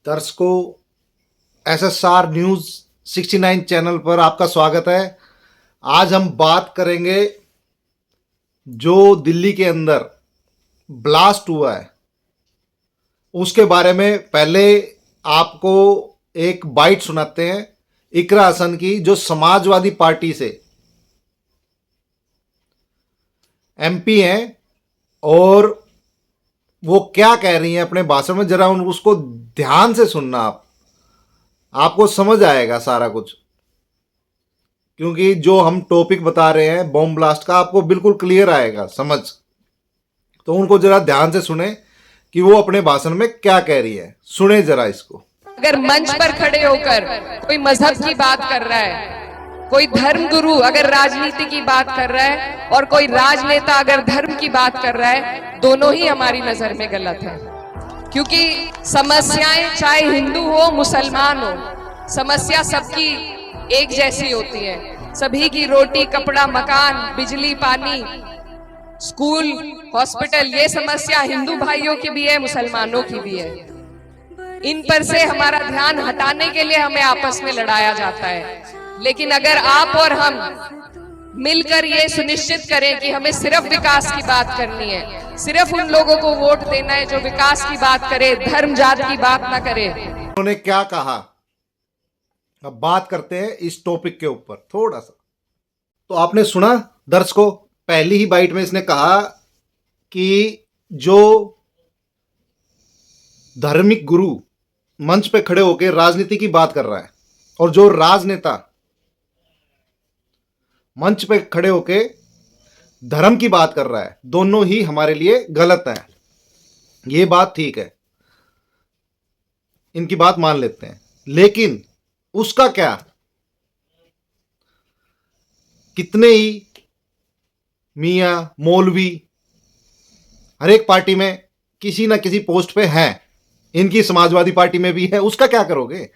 दर्शकों, SSR news 69 channel पर आपका स्वागत है। आज हम बात करेंगे जो दिल्ली के अंदर ब्लास्ट हुआ है उसके बारे में। पहले आपको एक बाइट सुनाते हैं इकरा हसन की, जो समाजवादी पार्टी से एमपी हैं और वो क्या कह रही हैं अपने भाषण में। जरा उसको ध्यान से सुनना, आपको समझ आएगा सारा कुछ, क्योंकि जो हम टॉपिक बता रहे हैं बॉम्ब ब्लास्ट का, आपको बिल्कुल क्लियर आएगा समझ। तो उनको जरा ध्यान से सुने कि वो अपने भाषण में क्या कह रही है। सुने जरा इसको। अगर मंच पर खड़े होकर कोई मजहब की बात कर रहा है, कोई धर्म गुरु अगर राजनीति की बात कर रहा है और कोई राजनेता अगर धर्म की बात कर रहा है, दोनों ही हमारी नजर में गलत है। क्योंकि समस्याएं चाहे हिंदू हो मुसलमान हो, समस्या सबकी एक जैसी होती है। सभी की रोटी कपड़ा मकान बिजली पानी स्कूल हॉस्पिटल, ये समस्या हिंदू भाइयों की भी है मुसलमानों की भी है। इन पर से हमारा ध्यान हटाने के लिए हमें आपस में लड़ाया जाता है। लेकिन अगर आप और हम मिलकर ये सुनिश्चित करें कि हमें सिर्फ विकास की बात करनी है, सिर्फ उन लोगों को वोट देना है जो विकास की बात करे, धर्म जात की बात ना करे। उन्होंने क्या कहा, अब बात करते हैं इस टॉपिक के ऊपर थोड़ा सा। तो आपने सुना दर्शकों, पहली ही बाइट में इसने कहा कि जो धार्मिक गुरु मंच पे खड़े होकर राजनीति की बात कर रहा है और जो राजनेता मंच पे खड़े होकर धर्म की बात कर रहा है, दोनों ही हमारे लिए गलत है। ये बात ठीक है, इनकी बात मान लेते हैं। लेकिन उसका क्या, कितने ही मियां मौलवी हर एक पार्टी में किसी ना किसी पोस्ट पे हैं, इनकी समाजवादी पार्टी में भी है, उसका क्या करोगे।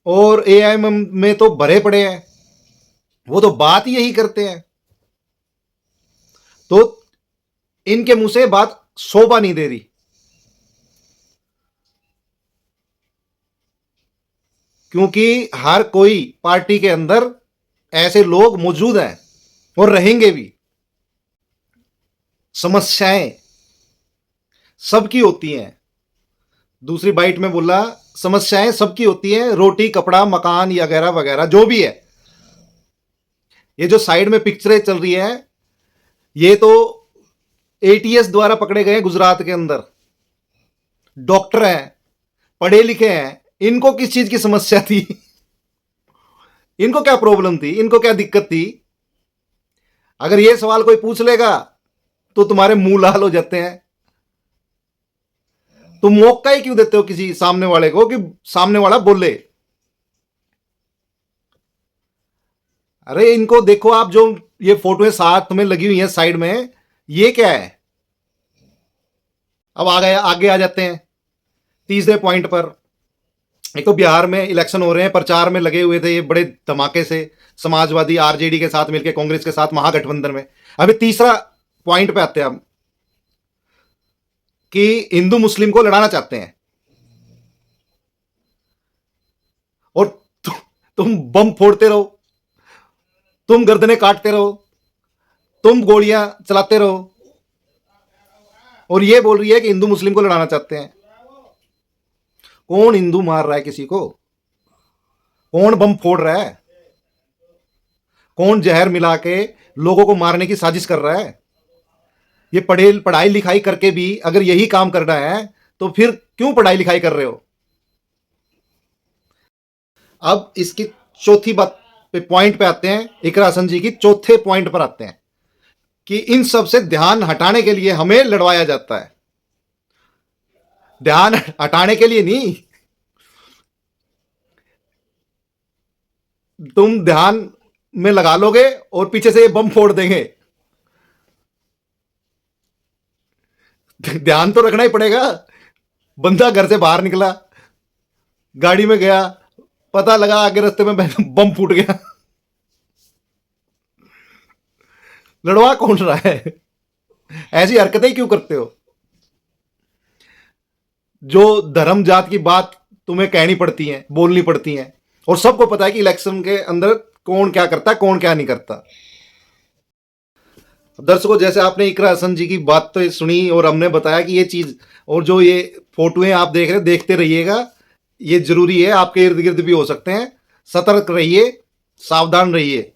और एआईएम में तो भरे पड़े हैं, वो तो बात ही यही करते हैं। तो इनके मुंह से बात शोभा नहीं दे रही, क्योंकि हर कोई पार्टी के अंदर ऐसे लोग मौजूद हैं और रहेंगे भी। समस्याएं सबकी होती हैं। दूसरी बाइट में बोला समस्याएं सबकी होती हैं, रोटी कपड़ा मकान वगैरह वगैरह जो भी है। ये जो साइड में पिक्चरें चल रही है, ये तो एटीएस द्वारा पकड़े गए गुजरात के अंदर। डॉक्टर हैं, पढ़े लिखे हैं, इनको किस चीज की समस्या थी? इनको क्या प्रॉब्लम थी? इनको क्या दिक्कत थी? अगर ये सवाल कोई पूछ लेगा तो तुम्हारे मुंह लाल हो जाते हैं। तुम मौका ही क्यों देते हो किसी सामने वाले को कि सामने वाला बोले? अरे इनको देखो आप, जो ये फोटो साथ में लगी हुई है साइड में, ये क्या है? अब आगे आ जाते हैं तीसरे पॉइंट पर। एक तो बिहार में इलेक्शन हो रहे हैं, प्रचार में लगे हुए थे ये बड़े धमाके से, समाजवादी आरजेडी के साथ मिलकर, कांग्रेस के साथ महागठबंधन में। अभी तीसरा पॉइंट पे आते हैं हम कि हिंदू मुस्लिम को लड़ाना चाहते हैं और तुम बम फोड़ते रहो, तुम गर्दनें काटते रहो, तुम गोलियां चलाते रहो, और ये बोल रही है कि हिंदू मुस्लिम को लड़ाना चाहते हैं। कौन हिंदू मार रहा है किसी को? कौन बम फोड़ रहा है? कौन जहर मिला के लोगों को मारने की साजिश कर रहा है? ये पढ़ाई लिखाई करके भी अगर यही काम करना है तो फिर क्यों पढ़ाई लिखाई कर रहे हो? अब इसकी चौथी बात पे पॉइंट पे आते हैं, इकरा हसन जी की चौथे पॉइंट पर आते हैं कि इन सब से ध्यान हटाने के लिए हमें लड़वाया जाता है। ध्यान हटाने के लिए नहीं, तुम ध्यान में लगा लोगे और पीछे से ये बम फोड़ देंगे। ध्यान तो रखना ही पड़ेगा। बंदा घर से बाहर निकला, गाड़ी में गया, पता लगा आगे रास्ते में बम फूट गया। लड़वा कौन रहा है? ऐसी हरकतें क्यों करते हो? जो धर्म जात की बात तुम्हें कहनी पड़ती है, बोलनी पड़ती है, और सबको पता है कि इलेक्शन के अंदर कौन क्या करता है, कौन क्या नहीं करता। दर्शकों, जैसे आपने इकरा हसन जी की बात तो सुनी और हमने बताया कि ये चीज और जो ये फोटोएं आप देख रहे हैं, देखते रहिएगा, ये जरूरी है, आपके इर्द गिर्द भी हो सकते हैं। सतर्क रहिए, सावधान रहिए।